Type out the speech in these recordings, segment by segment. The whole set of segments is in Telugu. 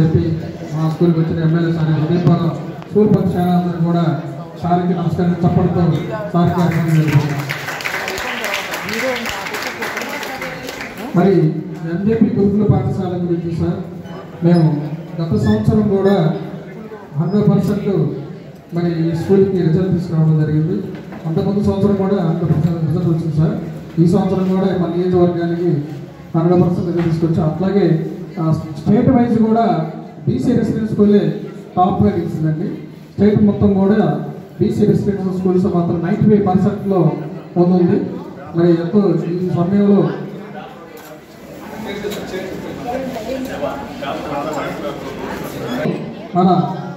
చెప్పి మా స్కూల్కి వచ్చిన ఎమ్మెల్యే సార్ హృదయపూర్వక స్కూల్ పక్షాలందరూ కూడా సార్కి నమస్కారం చెప్పడంతో సార్కి మరి ఎంజేపీ గురుకుల పాఠశాల గురించి సార్ మేము గత సంవత్సరం కూడా 100% మరి ఈ స్కూల్కి రిజల్ట్ తీసుకురావడం జరిగింది. అంతకుముందు సంవత్సరం కూడా 100% రిజల్ట్ వచ్చింది సార్. ఈ సంవత్సరం కూడా మన నియోజకవర్గానికి 100% రిజల్ట్ తీసుకొచ్చాం. అట్లాగే స్టేట్ వైజ్ కూడా బీసీ రెసిడెన్షియల్ స్కూలే టాప్గా నిలిచిందండి. స్టేట్ మొత్తం కూడా బీసీ రెసిడెన్షియల్ స్కూల్స్ మాత్రం 95%లో పొందింది. మరి ఎంతో ఈ సమయంలో మన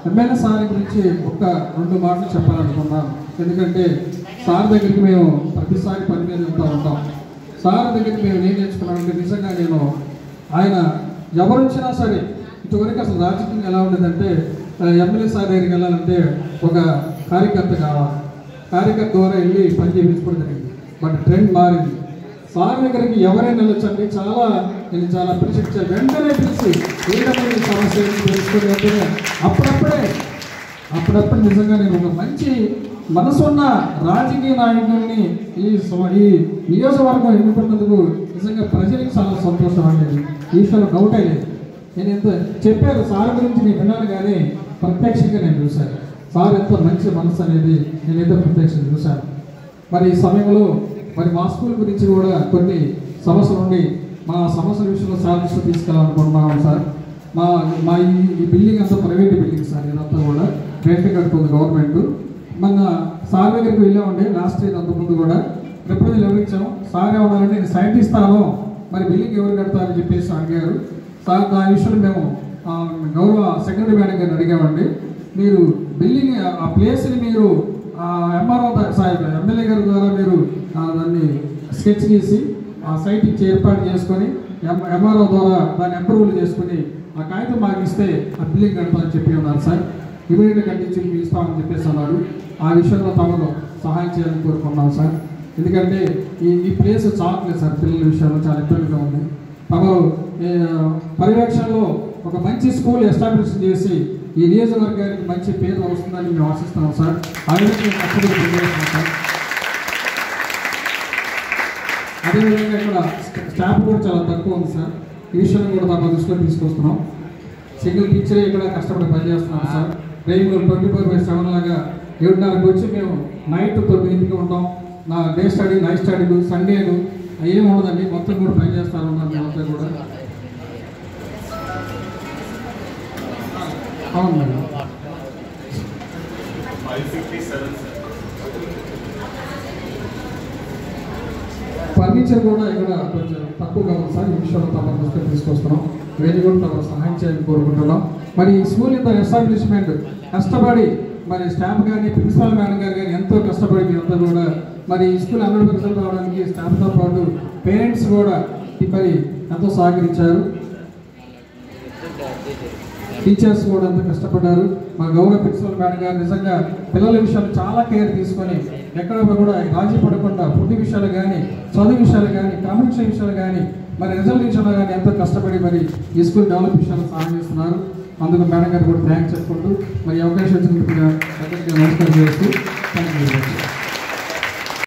ఎమ్మెల్యే సార్ గురించి ఒక 2 మాటలు చెప్పాలనుకున్నాం. ఎందుకంటే సార్ దగ్గరికి మేము ప్రతిసారి పని మీద వెళ్తూ ఉంటాం. సార్ దగ్గరికి మేము ఏం నేర్చుకున్నామంటే నిజంగా ఆయన ఎవరు వచ్చినా సరే ఇంతవరకు అసలు రాజకీయం ఎలా ఉండేదంటే ఎమ్మెల్యే సార్ దగ్గరికి వెళ్ళాలంటే ఒక కార్యకర్త కావాలి, కార్యకర్త ద్వారా వెళ్ళి పని చేయించుకోవడం జరిగింది. బట్ ట్రెండ్ మారింది. సార్ దగ్గరికి ఎవరైనా వెళ్ళొచ్చండి, నేను చాలా అప్రిషియేట్ వెంటనే పిలిచి ఏదైనా సమస్య తెలుసుకొని వెంటనే అప్పుడప్పుడు నిజంగా నేను ఒక మంచి మనసున్న రాజకీయ నాయకుడిని ఈ నియోజకవర్గం ఎన్నుకున్నందుకు నిజంగా ప్రజలకు చాలా సంతోషం అనేది ఈ విషయంలో డౌట్ అయ్యేది. నేను ఎంత చెప్పాను సార్ గురించి నేను విన్నాను కానీ ప్రత్యక్షంగా నేను చూశాను. సార్ ఎంతో మంచి మనసు అనేది నేనైతే ప్రత్యక్షంగా చూశాను. మరి ఈ సమయంలో మరి మా స్కూల్ గురించి కూడా కొన్ని సమస్యలు ఉండి మా సమస్యల విషయంలో సార్ దృష్టి తీసుకెళ్ళాలనుకుంటున్నాము సార్. మా ఈ బిల్డింగ్ అంతా ప్రైవేట్ బిల్డింగ్ సార్. ఇదంతా కూడా రెంట్ కడుతుంది గవర్నమెంట్. మన సార్ దగ్గరికి వెళ్ళామండి లాస్ట్ ఇయర్ అంతకుముందు కూడా ప్రపోజల్ ఎవరు ఇచ్చాము. సార్ ఏమన్నారంటే నేను సైట్ ఇస్తాను, మరి బిల్డింగ్ ఎవరు కడతారని చెప్పేసి అడిగారు. సార్ ఆ విషయంలో మేము గౌరవ సెక్రటరీ మేడం గారిని అడిగామండి. మీరు బిల్డింగ్ ఆ ప్లేస్ని మీరు ఎంఆర్ఓ ఎమ్మెల్యే గారి ద్వారా మీరు దాన్ని స్కెచ్ గీసి ఆ సైట్ ఇచ్చి ఏర్పాటు చేసుకొని ఎంఆర్ఓ ద్వారా దాన్ని అప్రూవల్ చేసుకుని ఆ కాగితం మాకు ఇస్తే ఆ బిల్డింగ్ కడతామని చెప్పి ఉన్నారు సార్. ఇమీడియట్గా కట్టించి ఇస్తామని చెప్పేసి అన్నారు. ఆ విషయంలో తమను సహాయం చేయాలని కోరుకున్నాం సార్. ఎందుకంటే ఈ ప్లేస్ చాలట్లేదు సార్, పిల్లల విషయంలో చాలా ఇబ్బందిగా ఉంది. తమరు పర్యవేక్షణలో ఒక మంచి స్కూల్ ఎస్టాబ్లిష్ చేసి ఈ నియోజకవర్గానికి మంచి పేరు వస్తుందని మేము ఆశిస్తున్నాం సార్. ఆ విధంగా కష్టపడి పనిచేస్తున్నాం సార్. అదేవిధంగా ఇక్కడ స్టాఫ్ కూడా చాలా తక్కువ ఉంది సార్. ఈ విషయాన్ని కూడా తమ దృష్టిలో తీసుకొస్తున్నాం. సింగిల్ టీచరే ఇక్కడ కష్టపడి పనిచేస్తున్నాం సార్. రేపు 24/7 లాగా 7:30కి వచ్చి మేము నైట్ 9కి ఉంటాం. నా డే స్టడీ, నైట్ స్టడీలు, సండేలు ఏమి ఉండదండి. మొత్తం కూడా పనిచేస్తారు ఉన్నారు మేమంతా కూడా. అవును మేడం. ఫర్నిచర్ కూడా ఇక్కడ కొంచెం తక్కువగా ఉంది సార్. ఈ విషయంలో తమ దృష్టికి తీసుకొస్తున్నాం. ఇవన్నీ కూడా తమ సహాయం చేయాలని కోరుకుంటున్నాం. మరి ఈ స్కూల్ ఇంత ఎస్టాబ్లిష్మెంట్ కష్టపడి మరి స్టాఫ్ కానీ ప్రిన్సిపాల్ మేడం గారు కానీ ఎంతో కష్టపడి మీరంతా కూడా మరి ఈ స్కూల్ 100% రావడానికి స్టాఫ్తో పాటు పేరెంట్స్ కూడా మరి ఎంతో సహకరించారు. టీచర్స్ కూడా ఎంతో కష్టపడ్డారు. మా గౌరవ ప్రిన్సిపల్ మేడం గారు నిజంగా పిల్లల విషయాలు చాలా కేర్ తీసుకొని ఎక్కడ కూడా రాజీ పడకుండా ఫుడ్ విషయాలు కానీ, చదువు విషయాలు కానీ, కాంపిటీషన్ విషయాలు కానీ, మరి రిజల్ట్ విషయంలో కానీ ఎంతో కష్టపడి మరి ఈ స్కూల్ డెవలప్ విషయాలు సహాయం చేస్తున్నారు. అందుకు మేడం గారు కూడా థ్యాంక్స్ చెప్పుకుంటూ మరి అవకాశం వచ్చినందుకు నమస్కారం చేస్తూ థ్యాంక్ యూ.